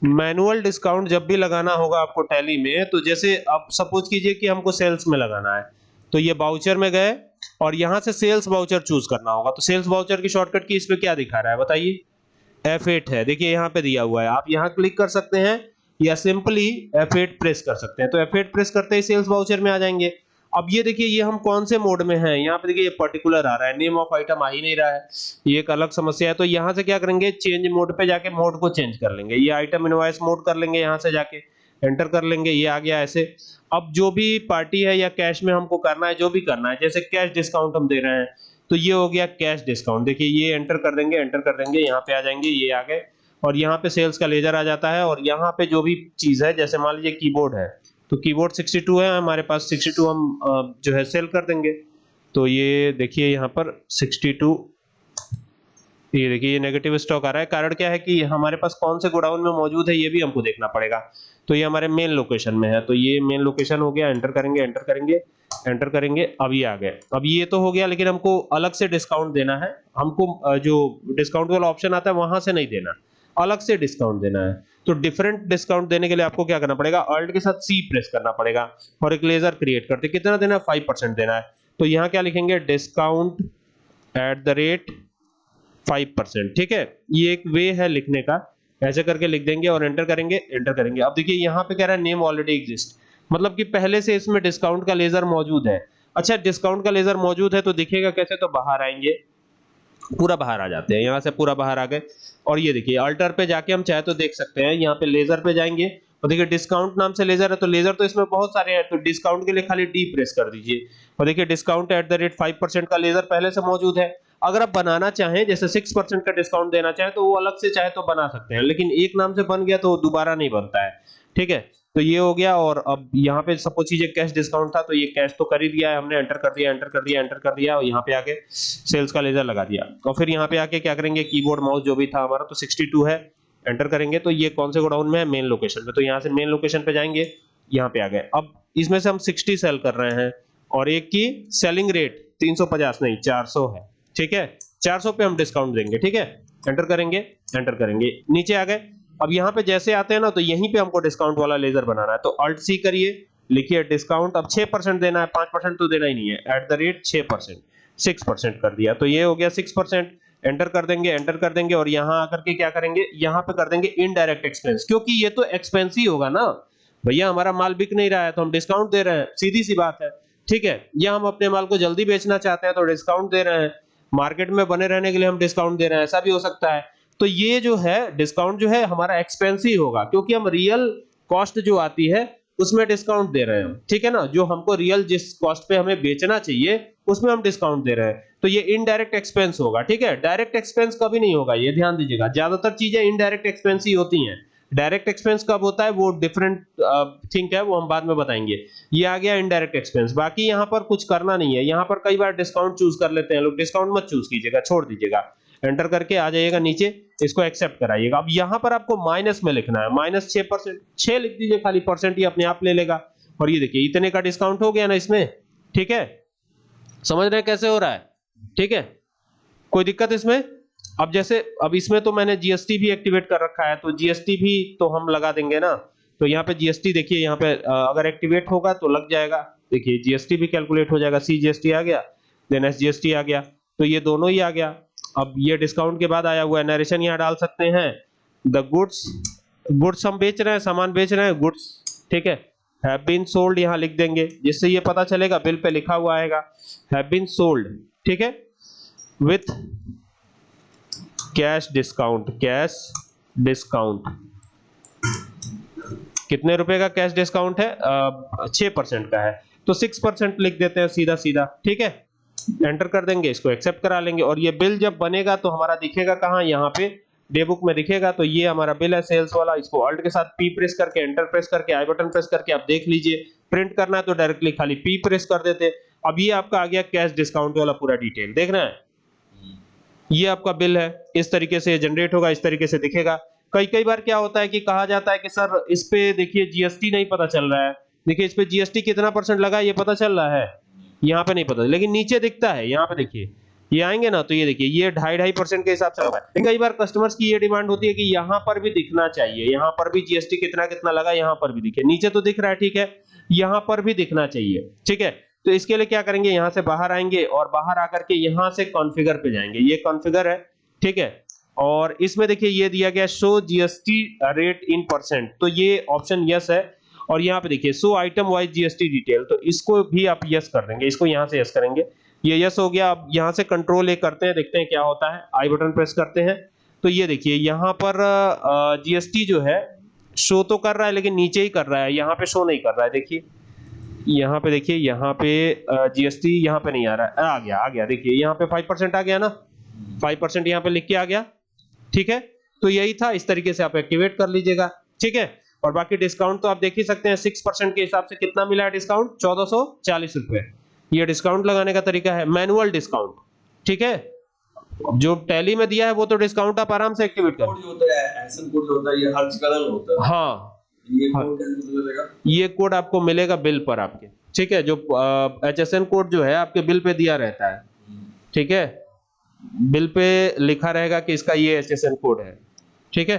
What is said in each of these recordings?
Manual discount जब भी लगाना होगा आपको टैली में, तो जैसे अब सपोज कीजिए कि हमको सेल्स में लगाना है, तो ये वाउचर में गए और यहां से सेल्स वाउचर चूज करना होगा। तो सेल्स वाउचर की शॉर्टकट की इस पे क्या दिखा रहा है बताइए? F8 है, देखिए यहाँ पे दिया हुआ है, आप यहाँ क्लिक कर सकते हैं या सिंपली F8 प्रेस कर सकते हैं। तो F8 प्रेस करते ही सेल्स वाउचर में आ जाएंगे। अब ये देखिए ये हम कौन से मोड में हैं, यहाँ पे देखिए ये पर्टिकुलर आ रहा है, नेम ऑफ आइटम आ ही नहीं रहा है, ये एक अलग समस्या है। तो यहाँ से क्या करेंगे, चेंज मोड पे जाके मोड को चेंज कर लेंगे, ये आइटम इनवॉइस मोड कर लेंगे, यहाँ से जाके एंटर कर लेंगे, ये आ गया ऐसे। अब जो भी पार्टी है या कैश में हमको करना है, जो भी करना है, जैसे कैश डिस्काउंट हम दे रहे हैं, तो ये हो गया कैश डिस्काउंट। देखिए ये एंटर कर देंगे, यहाँ पे आ जाएंगे, ये आ गए और यहाँ पे सेल्स का लेजर आ जाता है। और यहाँ पे जो भी चीज है, जैसे मान लीजिए कीबोर्ड है, तो कीबोर्ड 62 है हमारे पास, 62 हम जो है सेल कर देंगे। तो ये देखिए यहाँ पर 62, ये देखिए ये नेगेटिव स्टॉक आ रहा है, कारण क्या है कि हमारे पास कौन से गोडाउन में मौजूद है ये भी हमको देखना पड़ेगा। तो ये हमारे मेन लोकेशन में है, तो ये मेन लोकेशन हो गया, एंटर करेंगे, अब ये आ गए। अब ये तो हो गया, लेकिन हमको अलग से डिस्काउंट देना है, हमको जो डिस्काउंट वाला ऑप्शन आता है वहां से नहीं देना, अलग से डिस्काउंट देना है। तो डिफरेंट डिस्काउंट देने के लिए आपको क्या करना पड़ेगा, अल्ट के साथ सी प्रेस करना पड़ेगा और एक लेजर क्रिएट करते, कितना देना है, 5% देना है। तो यहाँ क्या लिखेंगे, डिस्काउंट एट द रेट 5%, ठीक है, ये एक वे है लिखने का, ऐसे करके लिख देंगे और एंटर करेंगे। अब देखिए यहाँ पे कह रहा है नेम ऑलरेडी एग्जिस्ट, मतलब कि पहले से इसमें डिस्काउंट का लेजर मौजूद है। अच्छा, डिस्काउंट का लेजर मौजूद है तो दिखेगा कैसे, तो बाहर आएंगे, पूरा बाहर आ जाते हैं, यहाँ से पूरा बाहर आ गए। और ये देखिए अल्टर पे जाके हम चाहे तो देख सकते हैं, यहाँ पे लेजर पे जाएंगे और देखिए डिस्काउंट नाम से लेजर है, तो लेजर तो इसमें बहुत सारे हैं, तो डिस्काउंट के लिए खाली डी प्रेस कर दीजिए और देखिए डिस्काउंट एट द रेट 5% का लेजर पहले से मौजूद है। अगर आप बनाना चाहें, जैसे 6% का डिस्काउंट देना चाहें, तो वो अलग से चाहे तो बना सकते हैं, लेकिन एक नाम से बन गया तो दोबारा नहीं बनता है, ठीक है। तो ये हो गया। और अब यहाँ पे सपोज कीजिए कैश डिस्काउंट था, तो ये कैश तो कर ही दिया है हमने, एंटर कर दिया और यहाँ पे आके सेल्स का लेजर लगा दिया। और फिर यहाँ पे आके क्या करेंगे, कीबोर्ड माउस जो भी था हमारा, तो 62 है, एंटर करेंगे। तो ये कौन से गोडाउन में है, मेन लोकेशन पे, तो यहाँ से मेन लोकेशन पे जाएंगे, यहाँ पे आ गए। अब इसमें से हम 60 सेल कर रहे हैं और एक की सेलिंग रेट 350 नहीं 400 है, ठीक है, 400 पे हम डिस्काउंट देंगे, ठीक है, एंटर करेंगे, नीचे आ गए। अब यहाँ पे जैसे आते हैं ना, तो यहीं पे हमको डिस्काउंट वाला लेजर बनाना है, तो अल्ट सी करिए, लिखिए डिस्काउंट, अब 6% देना है, 5% तो देना ही नहीं है, एट द रेट 6%, 6% कर दिया, तो ये हो गया 6%, एंटर कर देंगे और यहाँ आकर के क्या करेंगे, यहाँ पे कर देंगे इनडायरेक्ट एक्सपेंस, क्योंकि ये तो एक्सपेंस ही होगा ना भैया, हमारा माल बिक नहीं रहा है तो हम डिस्काउंट दे रहे हैं, सीधी सी बात है, ठीक है। या हम अपने माल को जल्दी बेचना चाहते हैं तो डिस्काउंट दे रहे हैं, मार्केट में बने रहने के लिए हम डिस्काउंट दे रहे हैं, ऐसा भी हो सकता है। तो ये जो है डिस्काउंट जो है हमारा एक्सपेंस ही होगा, क्योंकि हम रियल कॉस्ट जो आती है उसमें डिस्काउंट दे रहे हैं, ठीक है ना, जो हमको रियल जिस कॉस्ट पे हमें बेचना चाहिए उसमें हम डिस्काउंट दे रहे हैं, तो ये इनडायरेक्ट एक्सपेंस होगा, ठीक है। डायरेक्ट एक्सपेंस कभी नहीं होगा, ये ध्यान दीजिएगा, ज्यादातर चीजें इनडायरेक्ट एक्सपेंस ही होती हैं। डायरेक्ट एक्सपेंस कब होता है, वो डिफरेंट थिंग है, वो हम बाद में बताएंगे। ये आ गया इनडायरेक्ट एक्सपेंस। बाकी यहाँ पर कुछ करना नहीं है, यहाँ पर कई बार डिस्काउंट चूज कर लेते हैं लोग, डिस्काउंट मत चूज कीजिएगा, छोड़ दीजिएगा, एंटर करके आ जाइएगा नीचे, इसको एक्सेप्ट कराइएगा। अब यहाँ पर आपको माइनस में लिखना है, -6%, 6 लिख दीजिए खाली, परसेंट ही अपने आप ले लेगा। और ये देखिए इतने का डिस्काउंट हो गया ना इसमें, ठीक है, समझ रहे हैं कैसे हो रहा है, ठीक है, कोई दिक्कत इसमें। अब जैसे अब इसमें तो मैंने जीएसटी भी एक्टिवेट कर रखा है, तो जीएसटी भी तो हम लगा देंगे ना, तो यहाँ पे जीएसटी देखिए, यहाँ पे अगर एक्टिवेट होगा तो लग जाएगा, देखिए जीएसटी भी कैलकुलेट हो जाएगा, सीजीएसटी आ गया, देन एसजीएसटी आ गया, तो ये दोनों ही आ गया। अब ये डिस्काउंट के बाद आया हुआ है, नरेशन यहाँ डाल सकते हैं, द गुड्स हम बेच रहे हैं, सामान बेच रहे हैं, गुड्स, ठीक है, हैव बीन सोल्ड यहाँ लिख देंगे, जिससे ये पता चलेगा, बिल पे लिखा हुआ आएगा हैव बीन सोल्ड, ठीक है, विथ कैश डिस्काउंट, कितने रुपए का कैश डिस्काउंट है, 6% का है, तो 6% लिख देते हैं सीधा सीधा, ठीक है, एंटर कर देंगे, इसको एक्सेप्ट करा लेंगे। और ये बिल जब बनेगा तो हमारा दिखेगा कहाँ, यहाँ पे डे बुक में दिखेगा, तो ये हमारा बिल है सेल्स वाला, इसको अल्ट के साथ पी प्रेस करके, एंटर प्रेस करके, आई बटन प्रेस करके आप देख लीजिए, प्रिंट करना है तो डायरेक्टली खाली पी प्रेस कर देते। अब ये आपका आ गया कैश डिस्काउंट वाला पूरा डिटेल, देख रहे हैं, ये आपका बिल है, इस तरीके से जनरेट होगा, इस तरीके से दिखेगा। कई बार क्या होता है कि कहा जाता है कि सर इस पे देखिए जीएसटी नहीं पता चल रहा है, देखिए इस पे जीएसटी कितना % लगा ये पता चल रहा है, यहाँ पे नहीं पता, लेकिन नीचे दिखता है, यहाँ पे देखिए ये आएंगे ना, तो ये देखिए ये 2.5% के हिसाब से लगा है। कई बार कस्टमर्स की ये डिमांड होती है कि यहाँ पर भी दिखना चाहिए, यहाँ पर भी जीएसटी कितना कितना लगा यहाँ पर भी दिखे, नीचे तो दिख रहा है ठीक है, यहाँ पर भी दिखना चाहिए, ठीक है। तो इसके लिए क्या करेंगे, यहाँ से बाहर आएंगे और बाहर आकर के यहाँ से कॉन्फ़िगर पे जाएंगे, ये कॉन्फ़िगर है ठीक है। और इसमें देखिए ये दिया गया show GST rate in percent, तो ये ऑप्शन यस है। और यहाँ पे देखिए show item wise GST detail, तो इसको भी आप यस कर देंगे, इसको यहाँ से यस करेंगे, ये यस हो गया। अब यहाँ से कंट्रोल ए करते हैं, देखते हैं क्या होता है, आई बटन प्रेस करते हैं, तो ये देखिए यहाँ पर जीएसटी जो है शो तो कर रहा है लेकिन नीचे ही कर रहा है, यहाँ पे शो नहीं कर रहा है। देखिए यहाँ पे, देखिए यहाँ पे जीएसटी यहाँ पे नहीं आ रहा है, आ गया देखिए यहाँ पे 5% आ गया ना, 5% यहाँ पे लिख के आ गया, ठीक है। तो यही था, इस तरीके से आप एक्टिवेट कर लीजिएगा, ठीक है। और बाकी डिस्काउंट तो आप देख ही सकते हैं, 6% के हिसाब से कितना मिला है डिस्काउंट, 1440 रुपए। ये डिस्काउंट लगाने का तरीका है, मैनुअल डिस्काउंट, ठीक है। जो टैली में दिया है वो तो डिस्काउंट आप आराम से एक्टिवेट कर, कोड जो होता है एसएन कोड जो होता है ये हर जगह अलग होता है। हाँ, ये कोड कैसे मिलेगा? ये कोड आपको मिलेगा बिल पर आपके, ठीक है। जो एचएसएन कोड जो है आपके बिल पे दिया रहता है, ठीक है, बिल पे लिखा रहेगा कि इसका ये एचएसएन कोड है, ठीक है।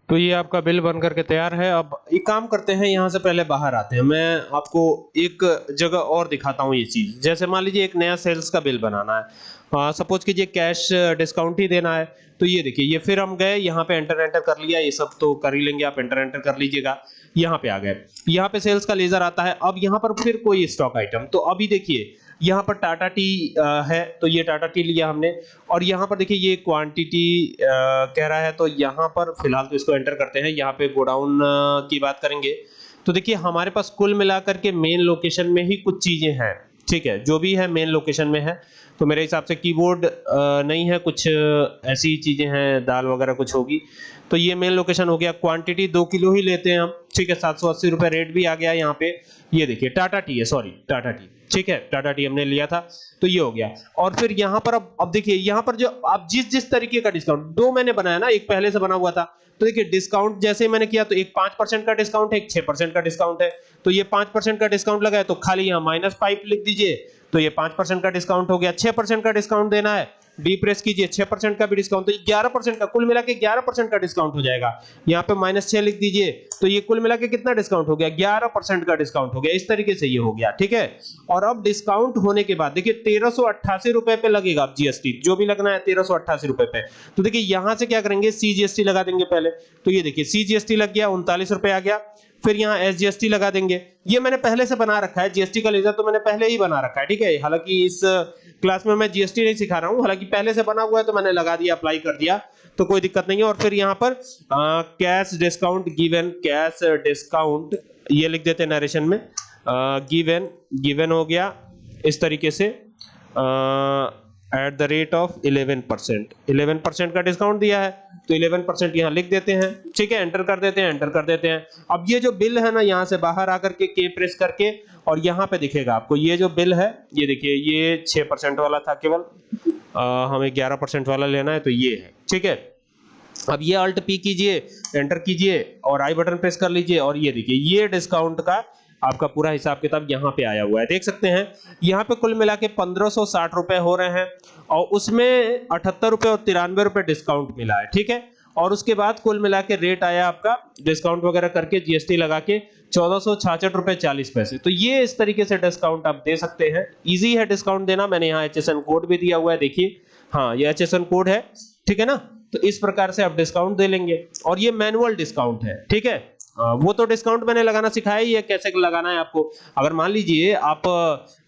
तो ये आपका बिल बन करके तैयार है। अब एक काम करते हैं, यहाँ से पहले बाहर आते हैं, मैं आपको एक जगह और दिखाता हूँ ये चीज। जैसे मान लीजिए एक नया सेल्स का बिल बनाना है, सपोज कीजिए कैश डिस्काउंट ही देना है, तो ये देखिए ये फिर हम गए यहाँ पे एंटर कर लिया, ये सब तो कर ही लेंगे, आप एंटर कर लीजिएगा। यहाँ पे आ गए, यहाँ पे सेल्स का लेजर आता है। अब यहाँ पर फिर कोई स्टॉक आइटम, तो अभी देखिए यहाँ पर टाटा टी है, तो ये टाटा टी लिया हमने, और यहाँ पर देखिए ये क्वांटिटी कह रहा है, तो यहाँ पर फिलहाल तो इसको एंटर करते हैं। यहाँ पे गोडाउन की बात करेंगे, तो देखिए हमारे पास कुल मिलाकर के मेन लोकेशन में ही कुछ चीजें हैं, ठीक है, जो भी है मेन लोकेशन में है। तो मेरे हिसाब से कीबोर्ड नहीं है, कुछ ऐसी चीजें हैं, दाल वगैरह कुछ होगी, तो ये मेन लोकेशन हो गया। क्वांटिटी 2 किलो ही लेते हैं हम, ठीक है, 780 रुपए रेट भी आ गया यहाँ पे। ये देखिए टाटा टी है, सॉरी टाटा टी, ठीक है, टाटा टी हमने लिया था, तो ये हो गया। और फिर यहाँ पर अब देखिए यहाँ पर जो आप जिस तरीके का डिस्काउंट, दो मैंने बनाया ना, एक पहले से बना हुआ था, तो देखिए डिस्काउंट जैसे मैंने किया, तो एक 5% का डिस्काउंट है, एक 6% का डिस्काउंट है। तो ये 5% का डिस्काउंट लगा है, तो खाली यहाँ -5 लिख दीजिए, तो ये 5% का डिस्काउंट हो गया। 6% का डिस्काउंट देना है, डी प्रेस कीजिए, 6% का भी डिस्काउंट, तो 11% का, कुल मिला के 11% का डिस्काउंट हो जाएगा। यहाँ पे -6 लिख दीजिए, तो ये कुल मिला के कितना डिस्काउंट हो गया, 11% का डिस्काउंट हो गया। इस तरीके से ये हो गया, ठीक है। और अब डिस्काउंट होने के बाद देखिए 1388 रुपए पे लगेगा अब जीएसटी, जो भी लगना है 1388 रुपए पे। तो देखिए यहां से क्या करेंगे, सीजीएसटी लगा देंगे पहले, तो ये देखिए सीजीएसटी लग गया, 39 रुपए आ गया। फिर यहाँ एसजीएसटी लगा देंगे, ये मैंने पहले से बना रखा है, जीएसटी का लेजर तो मैंने पहले ही बना रखा है, ठीक है। हालांकि इस क्लास में मैं जीएसटी नहीं सिखा रहा हूँ, हालांकि पहले से बना हुआ है, तो मैंने लगा दिया, अप्लाई कर दिया, तो कोई दिक्कत नहीं है। और फिर यहाँ पर cash discount given, cash discount ये लिख देते हैं नरेशन में, गिवन हो गया इस तरीके से, एट द रेट ऑफ 11% का डिस्काउंट दिया है, तो 11% यहाँ लिख देते हैं, ठीक है, एंटर कर देते हैं। अब ये जो बिल है ना, यहाँ से बाहर आकर के प्रेस करके, और यहाँ पे दिखेगा आपको ये जो बिल है, ये देखिए ये 6% वाला था केवल, हमें 11% वाला लेना है, तो ये है, ठीक है। अब ये Alt P कीजिए, एंटर कीजिए और आई बटन प्रेस कर लीजिए, और ये देखिए ये डिस्काउंट का आपका पूरा हिसाब किताब यहाँ पे आया हुआ है, देख सकते हैं। यहाँ पे कुल मिला के 1560 रुपए हो रहे हैं, और उसमें 78 रुपए और 93 रुपए डिस्काउंट मिला है, ठीक है। और उसके बाद कुल मिला के रेट आया आपका डिस्काउंट वगैरह करके, जीएसटी लगा के 1466 रुपए 40 पैसे। तो ये इस तरीके से डिस्काउंट आप दे सकते हैं, इजी है डिस्काउंट देना। मैंने यहाँ एचएसएन कोड भी दिया हुआ है, देखिए, हाँ ये एचएसएन कोड है, ठीक है ना। तो इस प्रकार से आप डिस्काउंट दे लेंगे, और ये मैनुअल डिस्काउंट है, ठीक है। वो तो डिस्काउंट मैंने लगाना सिखाया ही है, कैसे लगाना है आपको। अगर मान लीजिए आप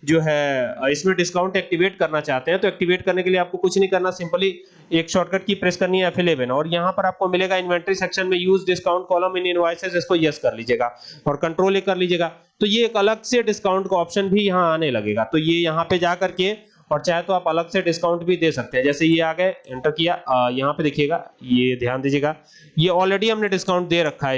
जो है इसमें डिस्काउंट एक्टिवेट करना चाहते हैं, तो एक्टिवेट करने के लिए आपको कुछ नहीं करना, सिंपली एक शॉर्टकट की प्रेस करनी है F11, और यहाँ पर आपको मिलेगा इन्वेंटरी सेक्शन में use discount column in invoices, इसको यस कर लीजिएगा और कंट्रोल कर लीजिएगा। तो ये एक अलग से डिस्काउंट का ऑप्शन भी यहाँ आने लगेगा, तो ये यहाँ पे जा करके, और चाहे तो आप अलग से डिस्काउंट भी दे सकते हैं। जैसे ये आ गए, एंटर किया, यहाँ पे देखिएगा, ये ध्यान दीजिएगा, ये ऑलरेडी हमने डिस्काउंट दे रखा है,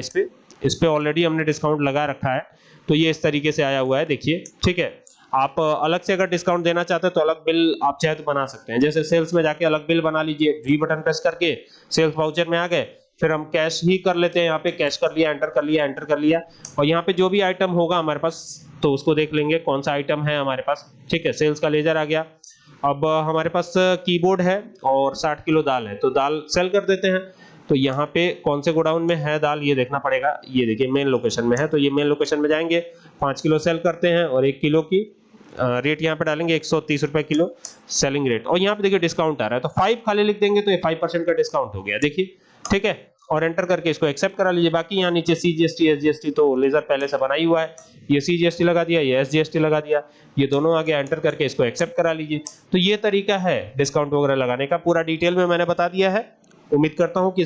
इस पे ऑलरेडी हमने डिस्काउंट लगा रखा है, तो ये इस तरीके से आया हुआ है, देखिए, ठीक है। आप अलग से अगर डिस्काउंट देना चाहते हैं तो अलग बिल आप चाहे तो बना सकते हैं। जैसे सेल्स में जाके अलग बिल बना लीजिए, वी बटन प्रेस करके सेल्स वाउचर में आ गए, फिर हम कैश ही कर लेते हैं, यहाँ पे कैश कर लिया, एंटर कर लिया, और यहाँ पे जो भी आइटम होगा हमारे पास, तो उसको देख लेंगे कौन सा आइटम है हमारे पास, ठीक है। सेल्स का लेजर आ गया, अब हमारे पास कीबोर्ड है और 60 किलो दाल है, तो दाल सेल कर देते हैं। तो यहाँ पे कौन से गोडाउन में है दाल ये देखना पड़ेगा। ये देखिए मेन लोकेशन में है, तो ये मेन लोकेशन में जाएंगे, 5 किलो सेल करते हैं और 1 किलो की रेट यहाँ पे डालेंगे 130 रुपए किलो सेलिंग रेट। और यहाँ पे देखिए डिस्काउंट आ रहा है, तो 5 खाली लिख देंगे तो ये 5% का डिस्काउंट हो गया, देखिए ठीक है। और एंटर करके इसको एक्सेप्ट करा लीजिए। बाकी यहाँ नीचे CGST SGST तो लेजर पहले से बनाई हुआ है, ये CGST लगा दिया, ये SGST लगा दिया, ये दोनों आगे एंटर करके इसको एक्सेप्ट करा लीजिए। तो ये तरीका है डिस्काउंट वगैरह लगाने का, पूरा डिटेल में मैंने बता दिया है। उम्मीद करता हूँ कि